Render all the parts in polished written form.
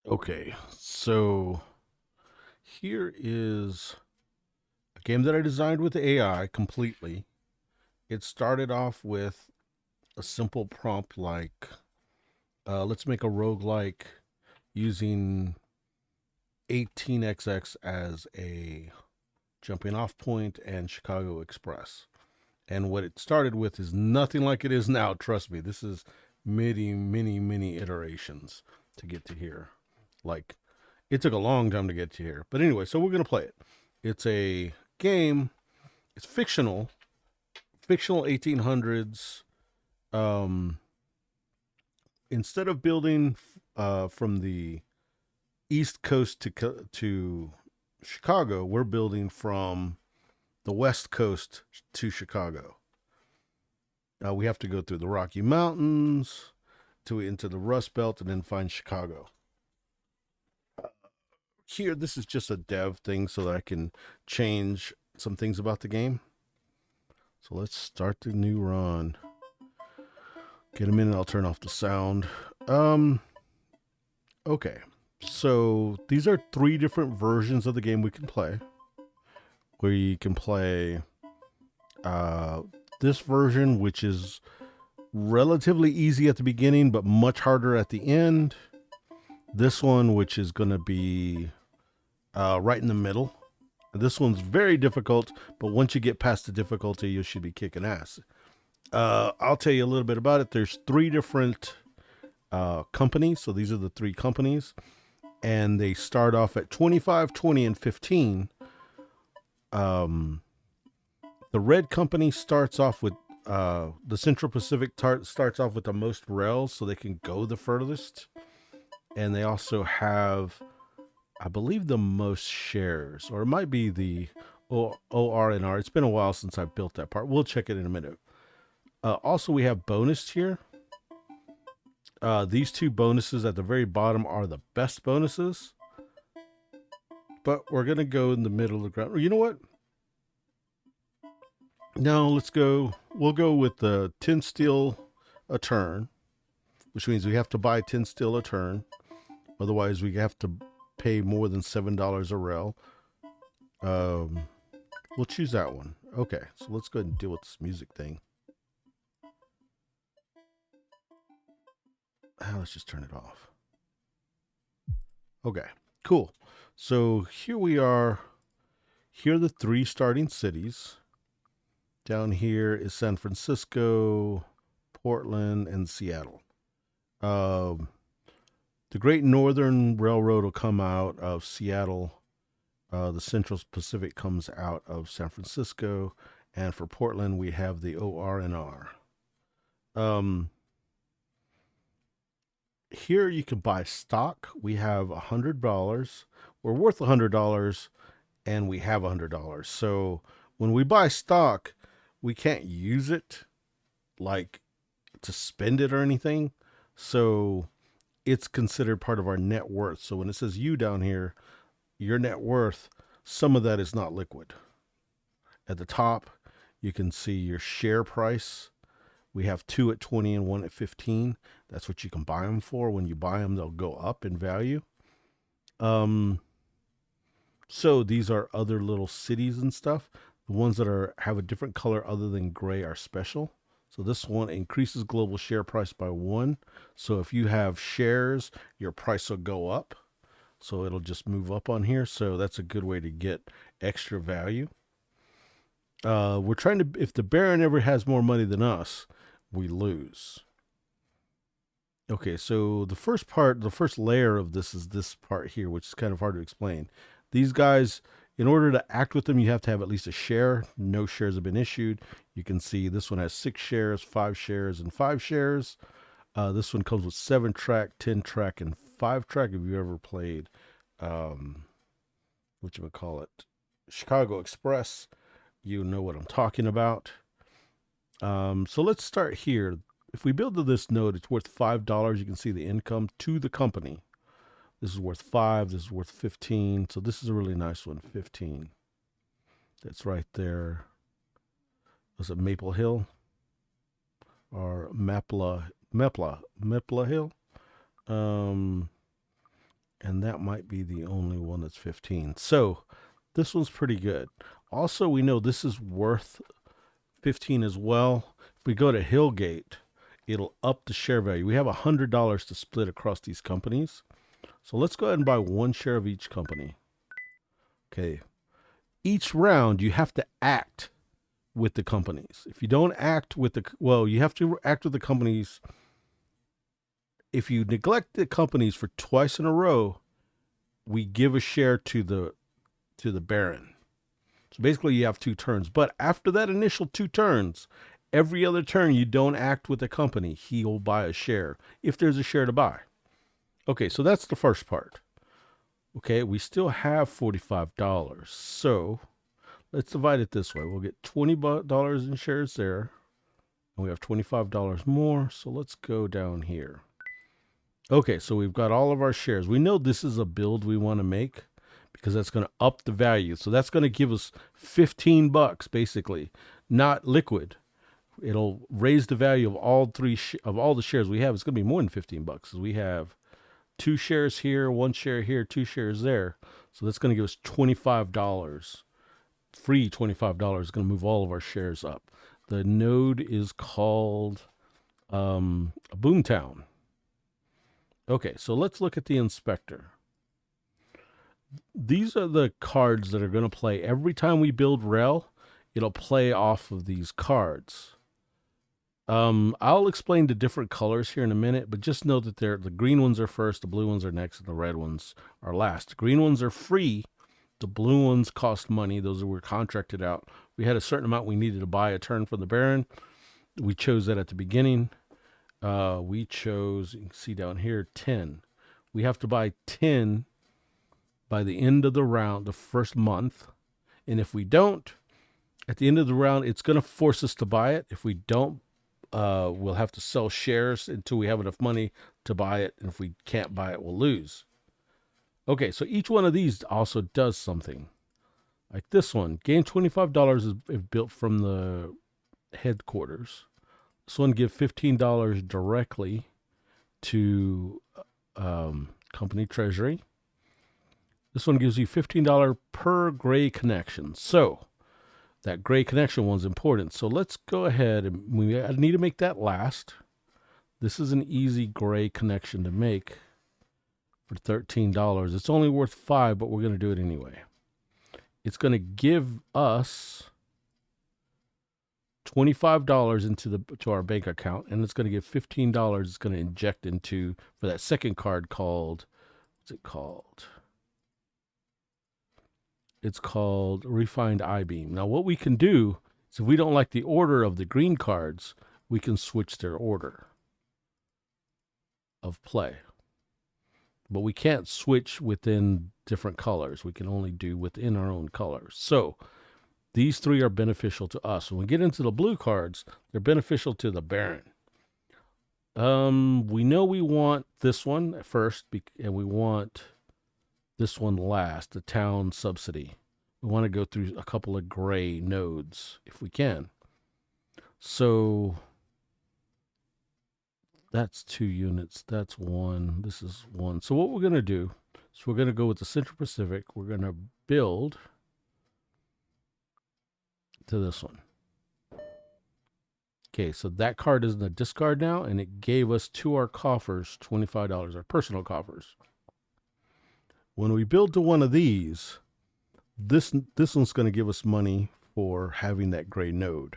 Okay, so here is a game that I designed with AI completely. It started off with a simple prompt like, let's make a roguelike using 18xx as a jumping off point and Chicago Express. And what it started with is nothing like it is now. Trust me, this is many iterations to get to here. Like, it took a long time to get to here. But anyway, so we're going to play it. It's a game, it's fictional 1800s. Um, Instead of building from the East Coast to Chicago, we're building from the West Coast to Chicago. We have to go through the Rocky Mountains to into the Rust Belt and then find Chicago. Here, this is just a dev thing so that I can change some things about the game. So let's start the new run. Get a minute, I'll turn off the sound. Um, okay. So these are three different versions of the game we can play. We can play uh, this version, which is relatively easy at the beginning, but much harder at the end. This one, which is going to be right in the middle. This one's very difficult, but once you get past the difficulty, you should be kicking ass. I'll tell you a little bit about it. There's three different companies. So these are the three companies. And they start off at 25, 20, and 15. Um, the red company starts off with the Central Pacific starts off with the most rails, so they can go the furthest. And they also have, I believe, the most shares, or it might be the OR and R. It's been a while since I built that part. We'll check it in a minute. Also, we have bonus here. These two bonuses at the very bottom are the best bonuses, but we're gonna go in the middle of the ground. You know what? No, let's go. We'll go with the 10 steel a turn, which means we have to buy 10 steel a turn. Otherwise, we have to pay more than $7 a rail. Um, we'll choose that one. Okay, so let's go ahead and deal with this music thing. Let's just turn it off. Okay, cool. So here we are. Here are the three starting cities. Down here is San Francisco, Portland, and Seattle. Um, the Great Northern Railroad will come out of Seattle. The Central Pacific comes out of San Francisco. And for Portland, we have the OR and R. Here you can buy stock. We have $100. We're worth $100 and we have $100. So when we buy stock, we can't use it like to spend it or anything. So it's considered part of our net worth. So when it says you down here, your net worth, some of that is not liquid. At the top, you can see your share price. We have two at 20 and one at 15. That's what you can buy them for. When you buy them, they'll go up in value. Um, so these are other little cities and stuff. The ones that have a different color other than gray are special. So this one increases global share price by 1. So if you have shares, your price will go up. So it'll just move up on here. So that's a good way to get extra value. We're trying to, if the Baron ever has more money than us, we lose. Okay, so the first part, the first layer of this is this part here, which is kind of hard to explain. These guys, in order to act with them, you have to have at least a share. No shares have been issued. You can see this one has 6 shares, 5 shares, and 5 shares. This one comes with 7 track, 10 track, and 5 track. If you ever played, what you would call it, Chicago Express, you know what I'm talking about. So let's start here. If we build to this node, it's worth $5. You can see the income to the company. This is worth 5. This is worth 15. So this is a really nice one, 15. That's right there. Was it Maple Hill or Mapla Hill? Um, And that might be the only one that's 15. So this one's pretty good. Also, we know this is worth 15 as well. If we go to Hillgate, it'll up the share value. We have $100 to split across these companies. So let's go ahead and buy one share of each company. Okay. Each round, you have to act with the companies. If you don't act with you have to act with the companies. If you neglect the companies for twice in a row, we give a share to the Baron. So basically, you have 2 turns. But after that initial 2 turns, every other turn you don't act with the company, he'll buy a share if there's a share to buy. Okay, so that's the first part. Okay, we still have $45. So let's divide it this way. We'll get $20 in shares there. And we have $25 more. So let's go down here. Okay, so we've got all of our shares. We know this is a build we want to make because that's going to up the value. So that's going to give us $15 basically, not liquid. It'll raise the value of all the shares we have. It's going to be more than $15 because we have 2 shares here, 1 share here, 2 shares there. So that's going to give us $25. Free $25 is going to move all of our shares up. The node is called Boomtown. Okay, so let's look at the inspector. These are the cards that are going to play. Every time we build rail, it'll play off of these cards. I'll explain the different colors here in a minute, but just know that the green ones are first, the blue ones are next, and the red ones are last. The green ones are free. The blue ones cost money. Those were contracted out. We had a certain amount we needed to buy a turn for the Baron. We chose that at the beginning. We chose, you can see down here, 10. We have to buy 10 by the end of the round, the first month. And if we don't, at the end of the round, it's going to force us to buy it. If we don't, we'll have to sell shares until we have enough money to buy it. And if we can't buy it, we'll lose. Okay, so each one of these also does something. Like this one, gain $25 is built from the headquarters. This one gives $15 directly to company treasury. This one gives you $15 per gray connection. So that gray connection one's important. So let's go ahead and we need to make that last. This is an easy gray connection to make for $13. It's only worth $5, but we're going to do it anyway. It's going to give us $25 to our bank account, and it's going to give $15. It's going to inject into for that second card called, what's it called? It's called Refined I-Beam. Now, what we can do is if we don't like the order of the green cards, we can switch their order of play. But we can't switch within different colors. We can only do within our own colors. So these 3 are beneficial to us. When we get into the blue cards, they're beneficial to the Baron. We know we want this one first, and we want this one last, the town subsidy. We want to go through a couple of gray nodes if we can. So that's 2 units. That's 1. This is 1. So what we're going to do is we're going to go with the Central Pacific. We're going to build to this one. Okay, so that card is in the discard now, and it gave us to our coffers $25, our personal coffers. When we build to one of these, this one's going to give us money for having that gray node.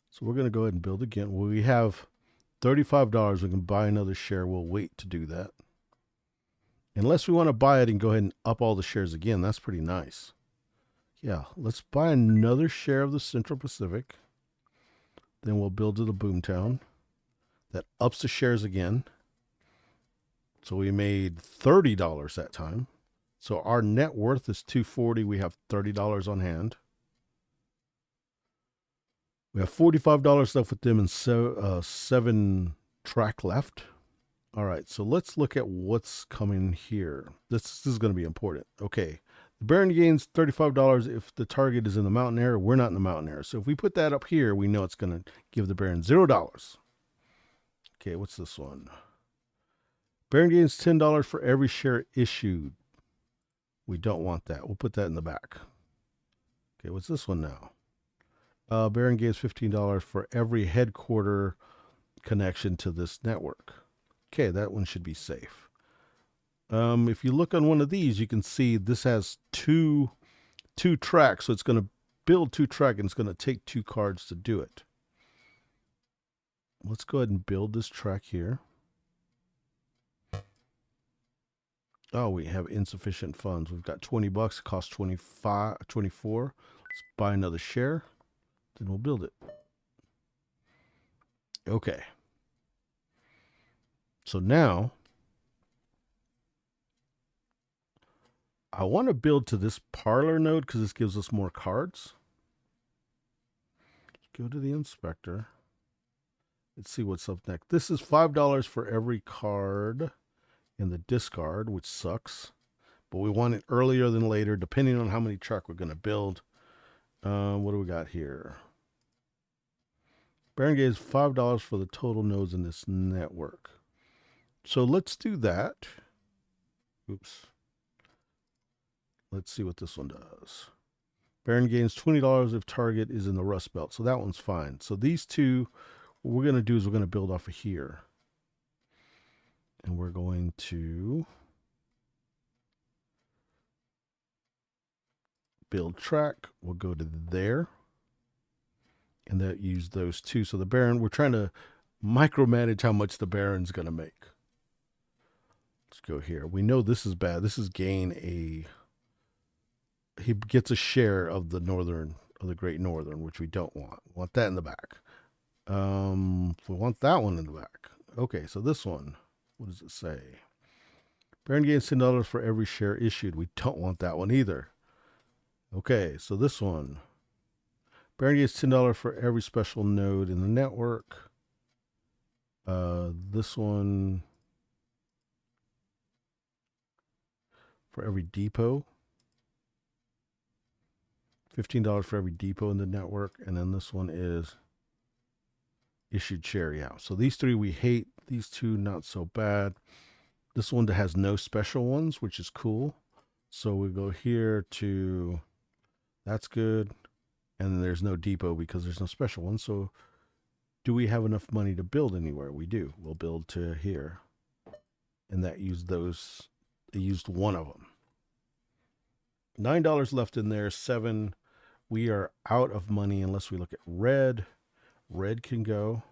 So we're going to go ahead and build again. When we have $35, we can buy another share. We'll wait to do that. Unless we want to buy it and go ahead and up all the shares again. That's pretty nice. Yeah, let's buy another share of the Central Pacific. Then we'll build to the Boomtown. That ups the shares again. So we made $30 that time. So our net worth is $240. We have $30 on hand. We have $45 left with them and 7 track left. All right, so let's look at what's coming here. This is going to be important. Okay, the Baron gains $35 if the target is in the mountain area. We're not in the mountain area. So if we put that up here, we know it's going to give the Baron $0. Okay, what's this one? Baron gains $10 for every share issued. We don't want that. We'll put that in the back. Okay, what's this one now? Baron gains $15 for every headquarter connection to this network. Okay, that one should be safe. If you look on one of these, you can see this has two tracks, so it's going to build 2 tracks, and it's going to take 2 cards to do it. Let's go ahead and build this track here. Oh, we have insufficient funds. We've got $20. It costs 24. Let's buy another share. Then we'll build it. Okay. So now I want to build to this parlor node because this gives us more cards. Let's go to the inspector. Let's see what's up next. This is $5 for every card in the discard, which sucks. But we want it earlier than later, depending on how many truck we're going to build. What do we got here? Baron gains $5 for the total nodes in this network. So let's do that. Oops. Let's see what this one does. Baron gains $20 if target is in the Rust Belt. So that one's fine. So these two, what we're going to do is we're going to build off of here. And we're going to build track. We'll go to there. And that use those two. So the Baron, we're trying to micromanage how much the Baron's going to make. Let's go here. We know this is bad. This is gain a... He gets a share of the northern, of the Great Northern, which we don't want. We want that in the back. We want that one in the back. Okay, so this one, what does it say? Baron gains $10 for every share issued. We don't want that one either. Okay, so this one. Baron gains $10 for every special node in the network. This one for every depot. $15 for every depot in the network. And then this one is issued share. Yeah. So these three we hate. These two not so bad. This one that has no special ones, which is cool. So we go here to, that's good. And then there's no depot because there's no special one. So do we have enough money to build anywhere? We do. We'll build to here. And that used those, it used one of them. $9 left in there, 7. We are out of money unless we look at red. Red can go.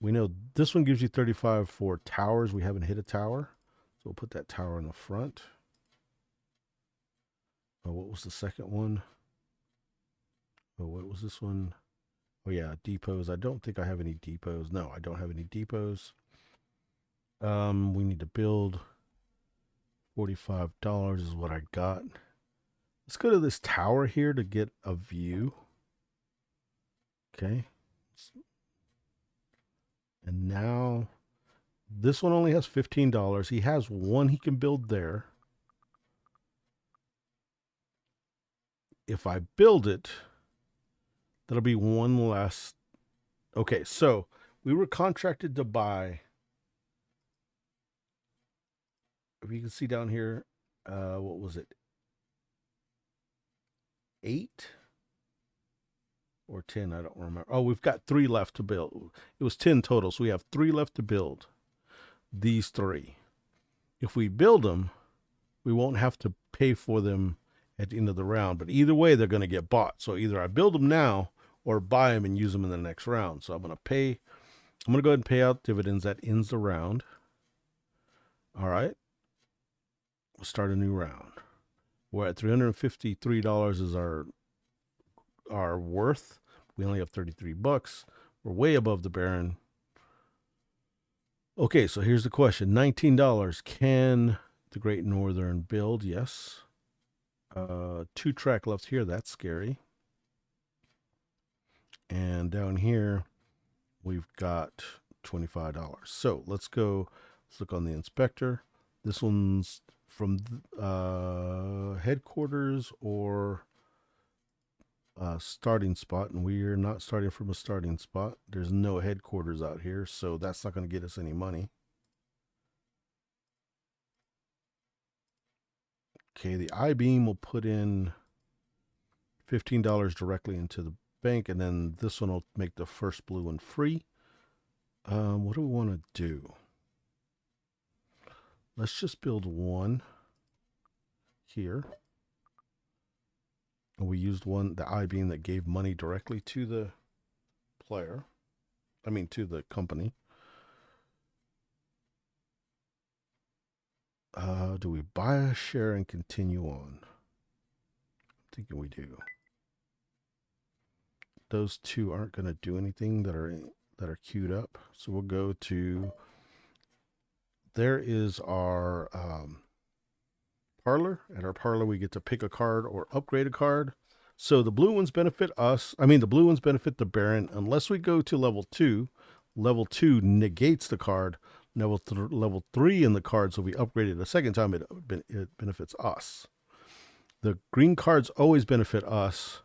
We know this one gives you 35 for towers. We haven't hit a tower. So we'll put that tower in the front. Oh, what was the second one? Oh, what was this one? Oh, yeah, depots. I don't think I have any depots. No, I don't have any depots. We need to build. $45 is what I got. Let's go to this tower here to get a view. Okay. And now this one only has $15. He has one he can build there. If I build it, that'll be one less. Okay, so we were contracted to buy. If you can see down here, what was it? 8 or 10? I don't remember. Oh, we've got 3 left to build. It was 10 total, so we have 3 left to build. These 3. If we build them, we won't have to pay for them at the end of the round. But either way, they're going to get bought. So either I build them now or buy them and use them in the next round. So I'm going to pay. I'm going to go ahead and pay out dividends. That ends the round. All right. We'll start a new round. We're at $353 is our worth. We only have $33. We're way above the Baron. Okay, so here's the question. $19. Can the Great Northern build? Yes. 2 track left here. That's scary. And down here, we've got $25. So let's go. Let's look on the inspector. This one's from headquarters or starting spot, and we are not starting from a starting spot. There's no headquarters out here, so that's not going to get us any money. Okay, the I-beam will put in $15 directly into the bank, and then this one will make the first blue one free. What do we want to do? Let's just build one here. And we used the I-beam that gave money directly to the player. I mean, to the company. Do we buy a share and continue on? I'm thinking we do. Those two aren't going to do anything that are queued up. So we'll go to, there is our parlor. At our parlor, we get to pick a card or upgrade a card. So the blue ones benefit us. I mean, the blue ones benefit the Baron unless we go to level 2. Level 2 negates the card. Level 3 in the card, so if we upgrade it a second time, it benefits us. The green cards always benefit us.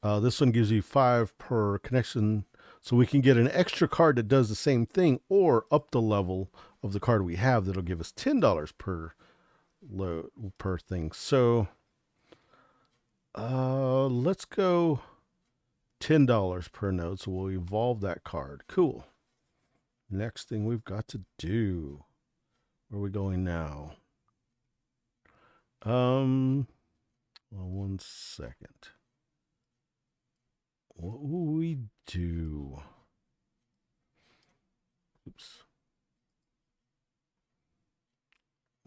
This one gives you 5 per connection, so we can get an extra card that does the same thing, or up the level of the card we have that'll give us $10 per thing. So let's go $10 per node. So we'll evolve that card. Cool. Next thing we've got to do. Where are we going now? Well, 1 second. What will we do? Oops.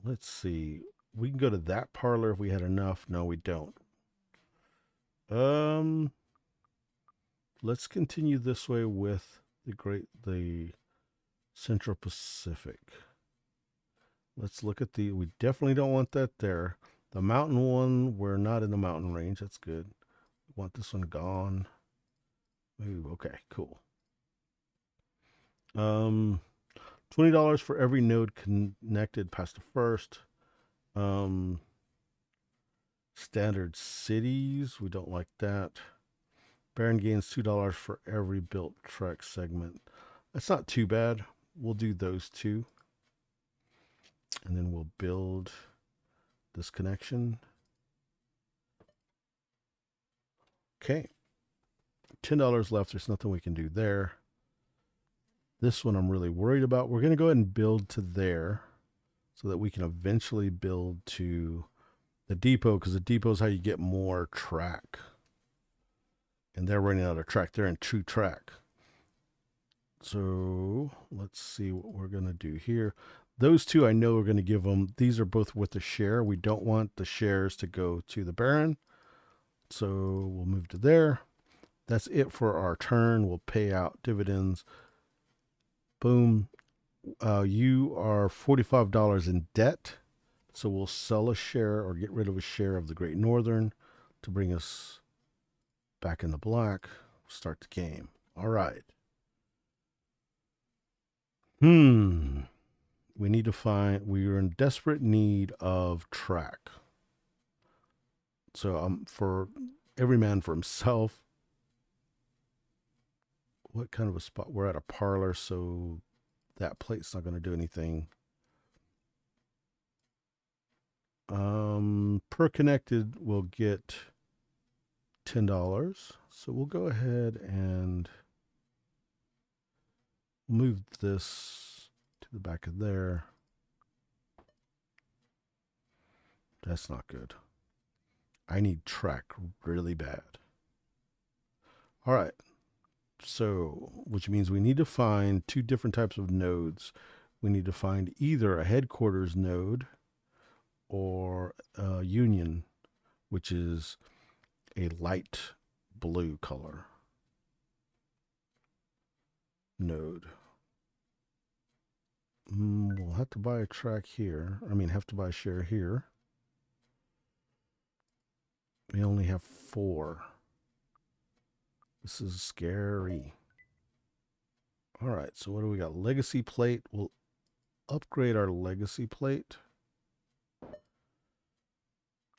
Let's see. We can go to that parlor if we had enough. No, we don't. Let's continue this way with the Central Pacific. Let's look at we definitely don't want that there. The mountain one, we're not in the mountain range. That's good. We want this one gone. Ooh, okay, cool. $20 for every node connected past the first. Standard cities, we don't like that. Baron gains $2 for every built track segment. That's not too bad. We'll do those two. And then we'll build this connection. Okay. $10 left. There's nothing we can do there. This one I'm really worried about. We're going to go ahead and build to there so that we can eventually build to the depot, because the depot is how you get more track. And they're running out of track. They're in true track. So let's see what we're going to do here. Those two I know we're going to give them. These are both with the share. We don't want the shares to go to the Baron. So we'll move to there. That's it for our turn. We'll pay out dividends. Boom. You are $45 in debt. So we'll sell a share or get rid of a share of the Great Northern to bring us back in the black. Start the game. All right. We need to find, we are in desperate need of track. So for every man for himself. What kind of a spot? We're at a parlor, so that plate's not going to do anything. Per connected, we'll get $10. So we'll go ahead and move this to the back of there. That's not good. I need track really bad. All right. So, which means we need to find 2 different types of nodes. We need to find either a headquarters node or a union, which is a light blue color node. We'll have to buy a track here. Have to buy a share here. We only have 4. This is scary. All right, so what do we got? Legacy plate. We'll upgrade our legacy plate.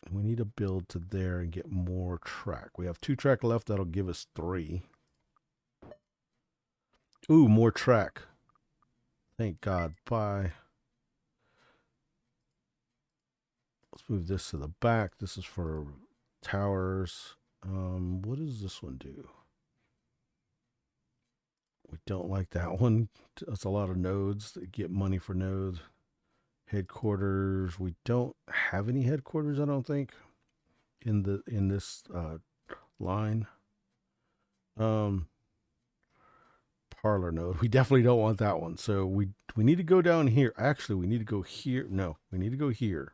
And we need to build to there and get more track. We have 2 track left. That'll give us 3. Ooh, more track. Thank God. Bye. Let's move this to the back. This is for towers. What does this one do? We don't like that one. That's a lot of nodes that get money for nodes. Headquarters. We don't have any headquarters, I don't think, in this line. Parlor node. We definitely don't want that one. So we need to go down here. Actually, we need to go here. No, we need to go here.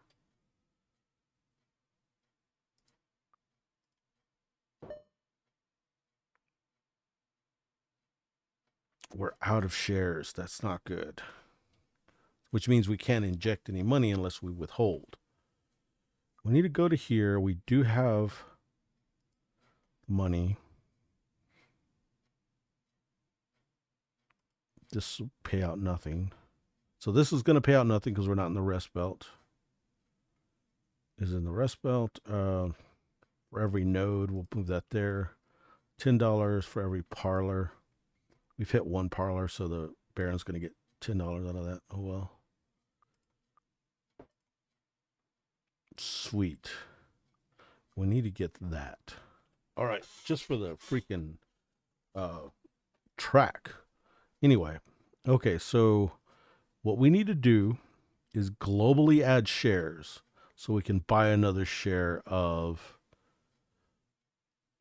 We're out of shares. That's not good. Which means we can't inject any money unless we withhold. We need to go to here. We do have money. This will pay out nothing. So this is going to pay out nothing because we're not in the rest belt. Is in the rest belt. For every node, we'll move that there. $10 for every parlor. We've hit one parlor, so the Baron's going to get $10 out of that. Oh, well. Sweet. We need to get that. All right, just for the freaking track. Anyway, okay, so what we need to do is globally add shares so we can buy another share of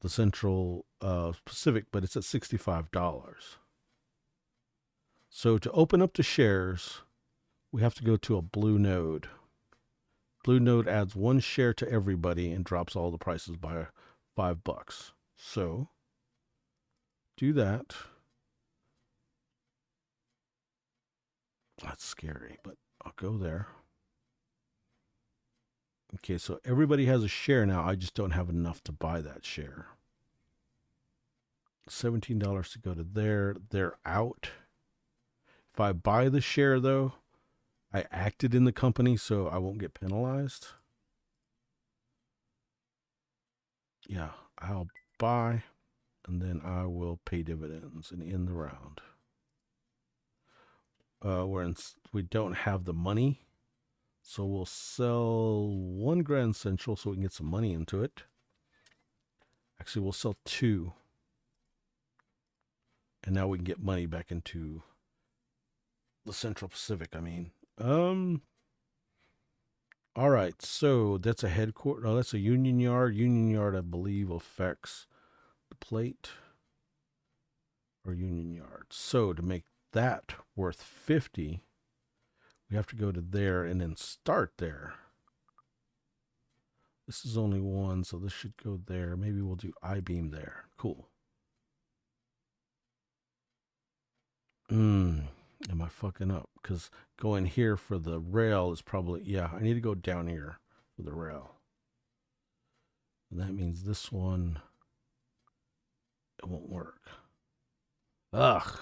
the Central Pacific, but it's at $65. So to open up the shares, we have to go to a blue node. Blue node adds one share to everybody and drops all the prices by $5. So do that. That's scary, but I'll go there. Okay, so everybody has a share now. I just don't have enough to buy that share. $17 to go to there. They're out. If I buy the share, though, I acted in the company, so I won't get penalized. Yeah, I'll buy, and then I will pay dividends and end the round. We don't have the money, so we'll sell one Grand Central so we can get some money into it. Actually, we'll sell two. And now we can get money back into the Central Pacific, I mean. All right, so that's a headquarters. No, that's a Union Yard. Union Yard, I believe, affects the plate or Union Yard. So to make that worth 50, we have to go to there and then start there. This is only one, so this should go there. Maybe we'll do I-beam there. Cool. Am I fucking up? Because going here for the rail is probably, yeah, I need to go down here for the rail. And that means this one, it won't work. Ugh.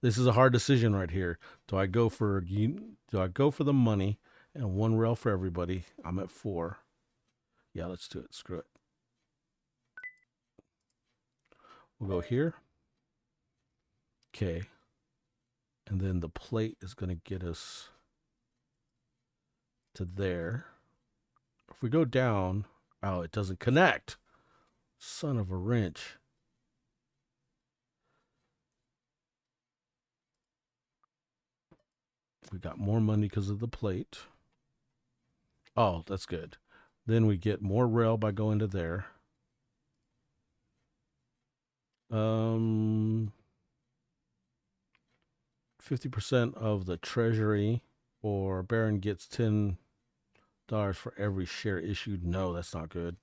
This is a hard decision right here. Do I go for the money and one rail for everybody? I'm at 4. Yeah, let's do it. Screw it. We'll go here. Okay. And then the plate is going to get us to there. If we go down, oh, it doesn't connect. Son of a wrench. We got more money because of the plate. Oh, that's good. Then we get more rail by going to there. 50% of the treasury, or Baron gets $10 for every share issued. No, that's not good.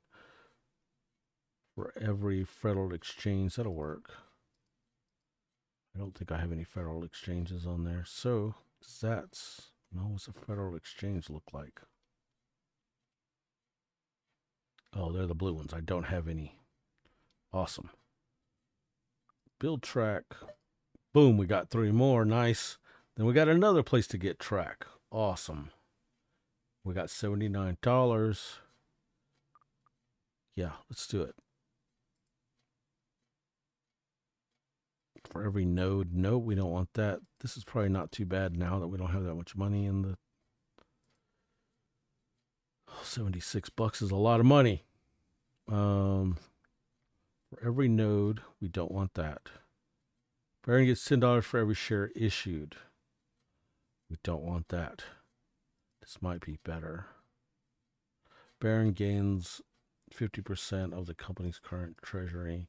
For every Federal Exchange, that'll work. I don't think I have any Federal Exchanges on there. So that's, no, what's a Federal Exchange look like? Oh, they're the blue ones. I don't have any. Awesome. Build track. Boom, we got 3 more. Nice. Then we got another place to get track. Awesome. We got $79. Yeah, let's do it. For every node. No, we don't want that. This is probably not too bad now that we don't have that much money in the $76 is a lot of money. For every node, we don't want that. Baron gets $10 for every share issued. We don't want that. This might be better. Baron gains 50% of the company's current treasury.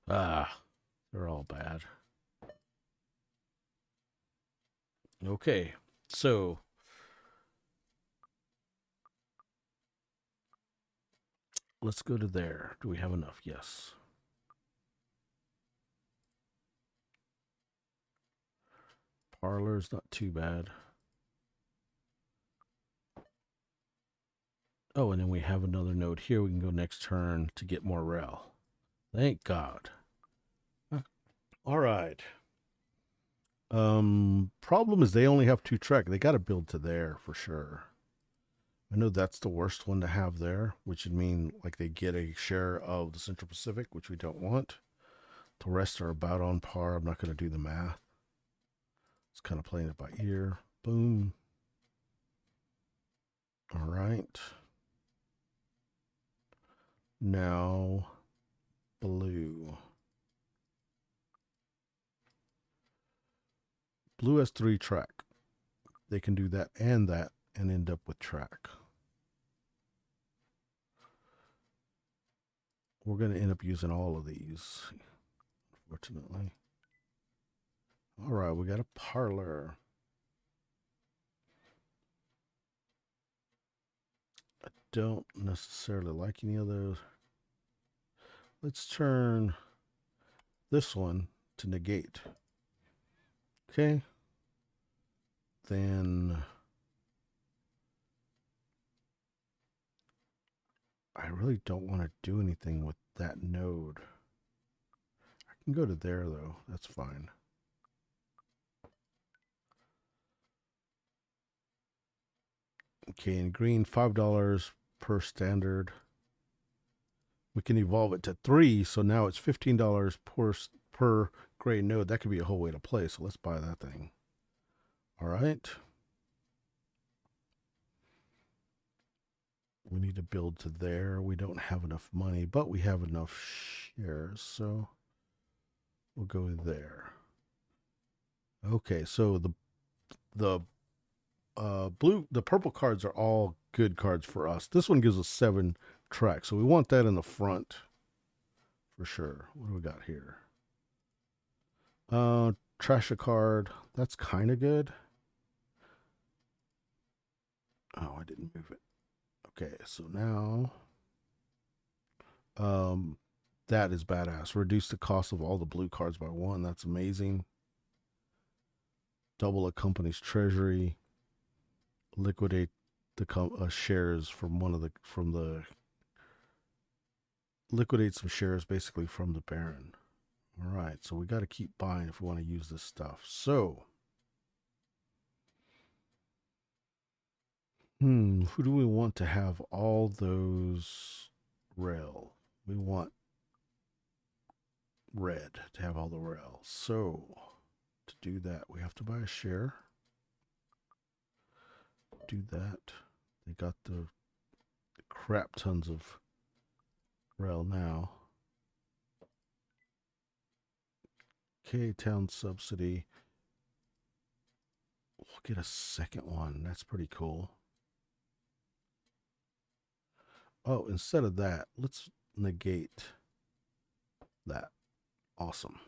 They're all bad. Okay, so let's go to there. Do we have enough? Yes. Parlor's not too bad. Oh, and then we have another node here. We can go next turn to get more rail. Thank God. All right. Problem is they only have 2 track. They got to build to there for sure. I know that's the worst one to have there, which would mean like they get a share of the Central Pacific, which we don't want. The rest are about on par. I'm not going to do the math. It's kind of playing it by ear. Boom. All right. Now, blue. Blue has 3 track. They can do that and end up with track. We're going to end up using all of these, unfortunately. All right, we got a parlor. I don't necessarily like any of those. Let's turn this one to negate. Okay. Then I really don't want to do anything with that node. I can go to there though. That's fine. Okay, in green, $5 per standard. We can evolve it to 3, so now it's $15 per gray node. That could be a whole way to play, so let's buy that thing. All right. We need to build to there. We don't have enough money, but we have enough shares, so we'll go there. Okay, so the purple cards are all good cards for us. This one gives us 7 tracks, so we want that in the front for sure. What do we got here? Trash a card. That's kind of good. Oh, I didn't move it. Okay, so now that is badass. Reduce the cost of all the blue cards by 1. That's amazing. Double a company's treasury. Liquidate the shares from liquidate some shares basically from the Baron. All right, so we got to keep buying if we want to use this stuff. So, who do we want to have all those rail? We want red to have all the rail. So, to do that, we have to buy a share. Do that. They got the crap tons of rail now. Okay, town subsidy. We'll get a second one. That's pretty cool. Oh, instead of that, let's negate that. Awesome.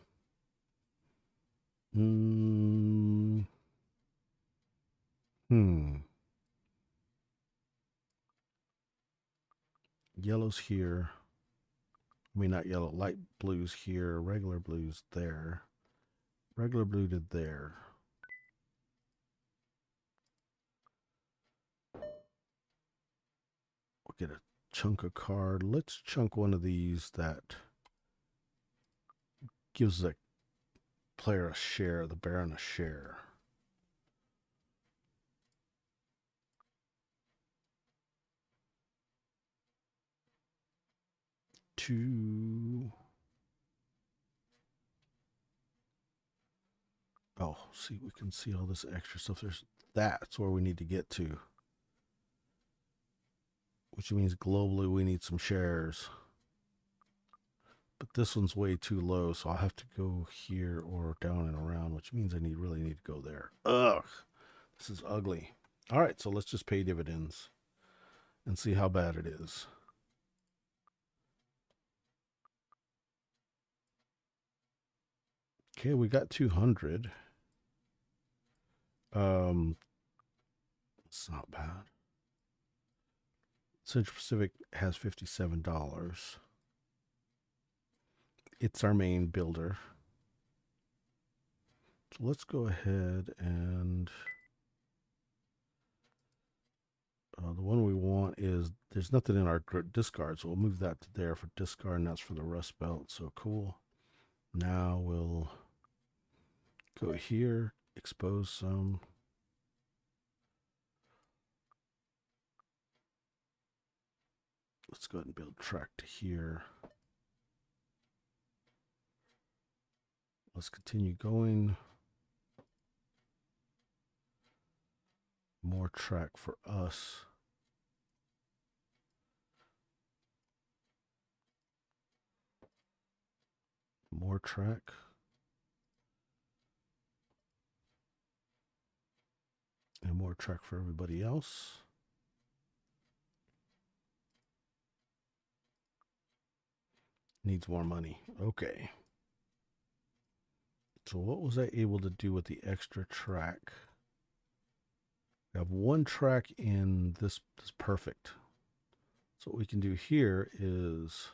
Yellow's here. I mean, not yellow. Light blue's here. Regular blue's there. Regular blue to there. We'll get a chunk of card. Let's chunk one of these that gives the player a share, the Baron a share. Oh, see, we can see all this extra stuff. That's where we need to get to. which means globally we need some shares. But this one's way too low, so I'll have to go here or down and around, which means I really need to go there. Ugh, this is ugly. All right, so let's just pay dividends and see how bad it is. Okay, we got 200. It's not bad. Central Pacific has $57. It's our main builder. So let's go ahead and the one we want is, there's nothing in our discard, so we'll move that to there for discard, and that's for the Rust Belt. So cool. Now we'll go here, expose some. Let's go ahead and build track to here. Let's continue going. More track for us. More track. And more track for everybody else. Needs more money. Okay. So what was I able to do with the extra track? We have one track in this is perfect. So what we can do here is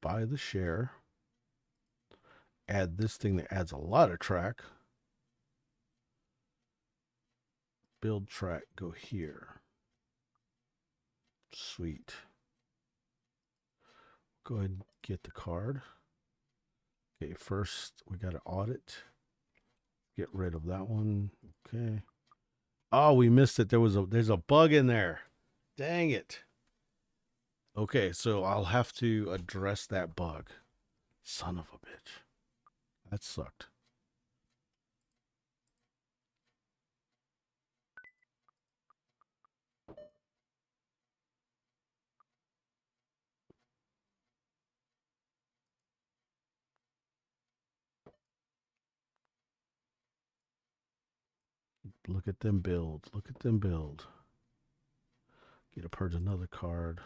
buy the share, add this thing that adds a lot of track, build track, go here. Sweet. Go ahead and get the card. Okay, first we got to audit. Get rid of that one. Okay. Oh, we missed it. There's a bug in there. Dang it. Okay, so I'll have to address that bug. Son of a bitch. That sucked. Look at them build. Look at them build. Get to purge another card.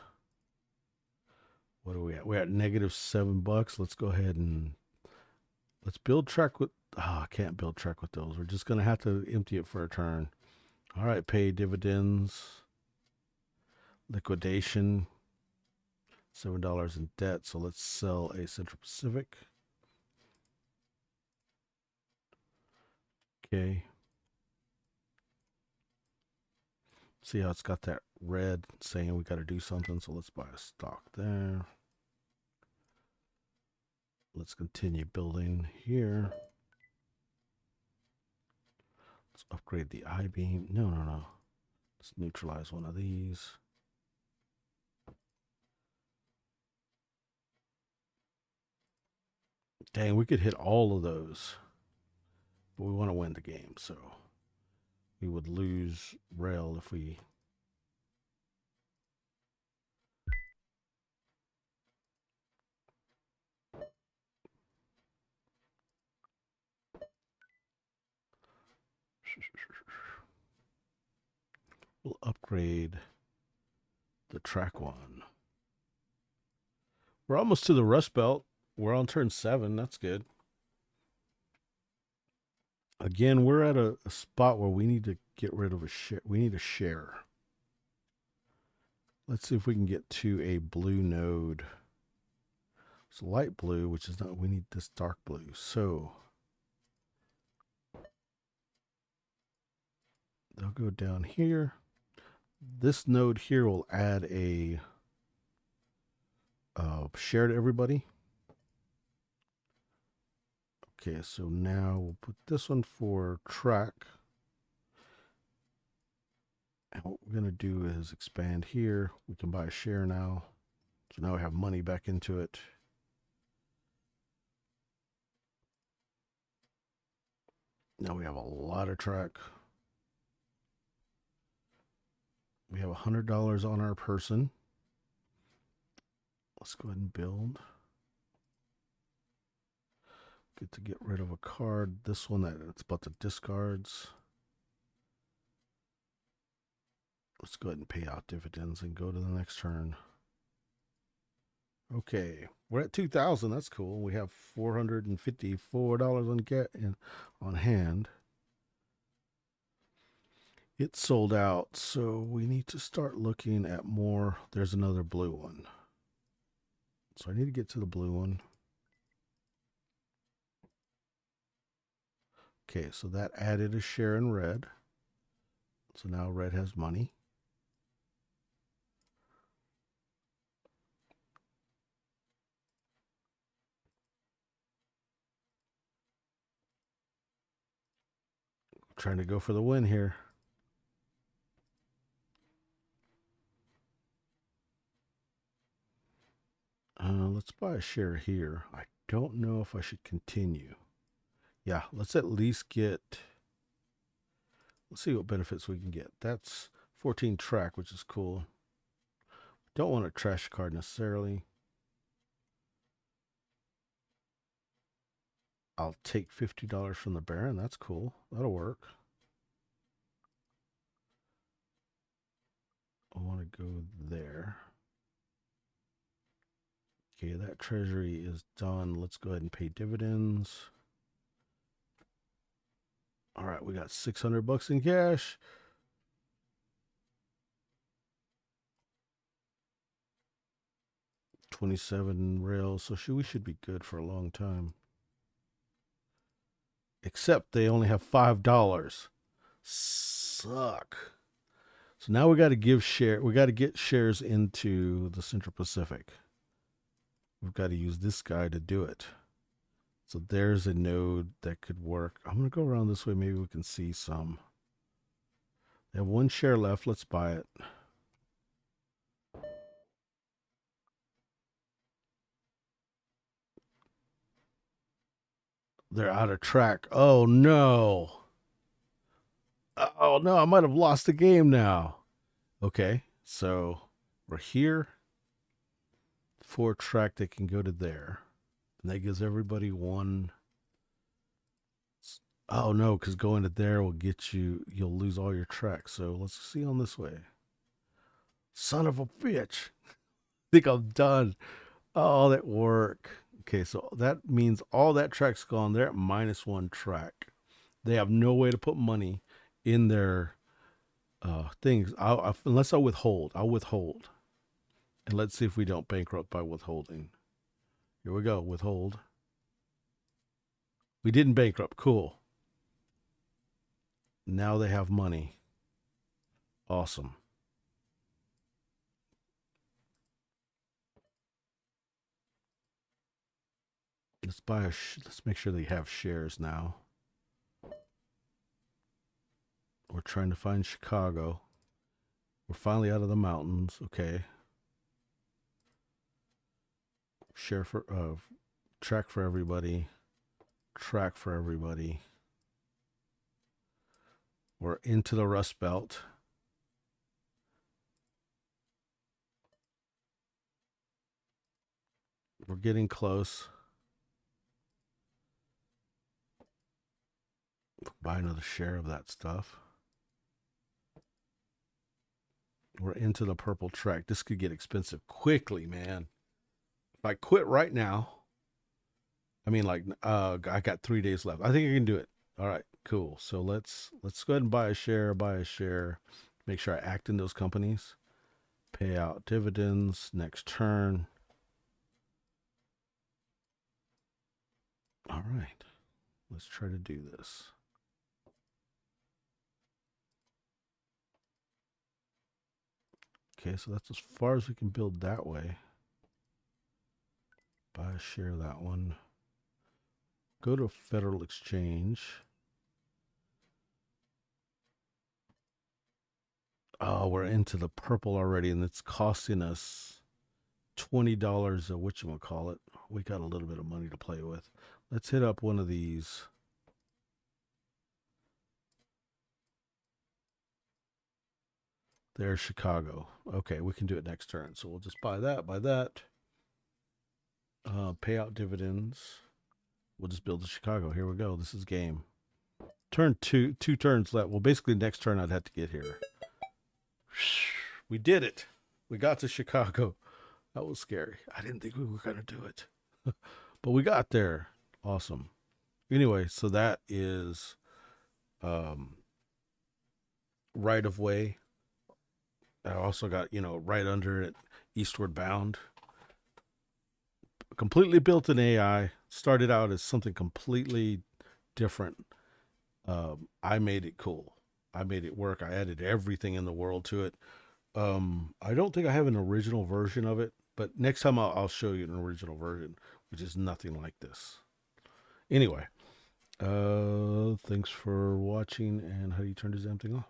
What are we at? We're at -$7. Let's go ahead and let's build track with. I can't build track with those. We're just gonna have to empty it for a turn. All right, pay dividends. Liquidation. $7 in debt. So let's sell a Central Pacific. Okay. See how it's got that red saying we got to do something. So let's buy a stock there. Let's continue building here. Let's upgrade the I-beam. No. Let's neutralize one of these. Dang, we could hit all of those. But we want to win the game, so we would lose rail if we... We'll upgrade the track one. We're almost to the Rust Belt. We're on turn 7. That's good. Again, we're at a spot where we need to get rid of a share. We need a share. Let's see if we can get to a blue node. It's light blue, which is not, we need this dark blue. So they'll go down here. This node here will add a share to everybody. Okay, so now we'll put this one for track. And what we're going to do is expand here. We can buy a share now. So now we have money back into it. Now we have a lot of track. We have $100 on our person. Let's go ahead and build. Get to get rid of a card. This one, it's about the discards. Let's go ahead and pay out dividends and go to the next turn. Okay, we're at 2,000. That's cool. We have $454 on hand. It sold out, so we need to start looking at more. There's another blue one. So I need to get to the blue one. Okay, so that added a share in red. So now red has money. Trying to go for the win here. Let's buy a share here. I don't know if I should continue. Yeah, let's at least get. Let's see what benefits we can get. That's 14 track, which is cool. Don't want a trash card necessarily. I'll take $50 from the Baron. That's cool. That'll work. I want to go there. Okay, that treasury is done. Let's go ahead and pay dividends. All right, we got $600 in cash. $27 rails, so we should be good for a long time. Except they only have $5. Suck. So now we got to get shares into the Central Pacific. We've got to use this guy to do it. So there's a node that could work. I'm going to go around this way. Maybe we can see some. They have one share left. Let's buy it. They're out of track. Oh, no. Oh, no. I might have lost the game now. Okay. So we're here. 4 track, they can go to there. And that gives everybody one. Oh, no, because going to there will get you, you'll lose all your tracks. So let's see on this way. Son of a bitch. I think I'm done. All that work. Okay, so that means all that track's gone. They're at -1 track. They have no way to put money in their things. Unless I withhold. I'll withhold. And let's see if we don't bankrupt by withholding. Here we go. Withhold. We didn't bankrupt. Cool. Now they have money. Awesome. Let's make sure they have shares now. We're trying to find Chicago. We're finally out of the mountains. Okay. Share for track for everybody. Track for everybody. We're into the Rust Belt. We're getting close. Buy another share of that stuff. We're into the purple track. This could get expensive quickly, man. If I quit right now, I mean, like, I got 3 days left. I think I can do it. All right, cool. So let's go ahead and buy a share. Make sure I act in those companies. Pay out dividends next turn. All right, let's try to do this. Okay, so that's as far as we can build that way. Buy a share of that one. Go to Federal Exchange. Oh, we're into the purple already, and it's costing us $20 a whatchamacallit. We got a little bit of money to play with. Let's hit up one of these. There's Chicago. Okay, we can do it next turn. So we'll just buy that. Pay out dividends. We'll just build a Chicago. Here we go. This is game. Turn two turns left. Well, basically next turn I'd have to get here. We did it. We got to Chicago. That was scary. I didn't think we were going to do it. But we got there. Awesome. Anyway, so that is right of way. I also got, right under it, Eastward Bound. Completely built in AI. Started out as something completely different. I made it cool. I made it work. I added everything in the world to it. I don't think I have an original version of it, but next time I'll show you an original version, which is nothing like this. Anyway, thanks for watching. And how do you turn this damn thing off?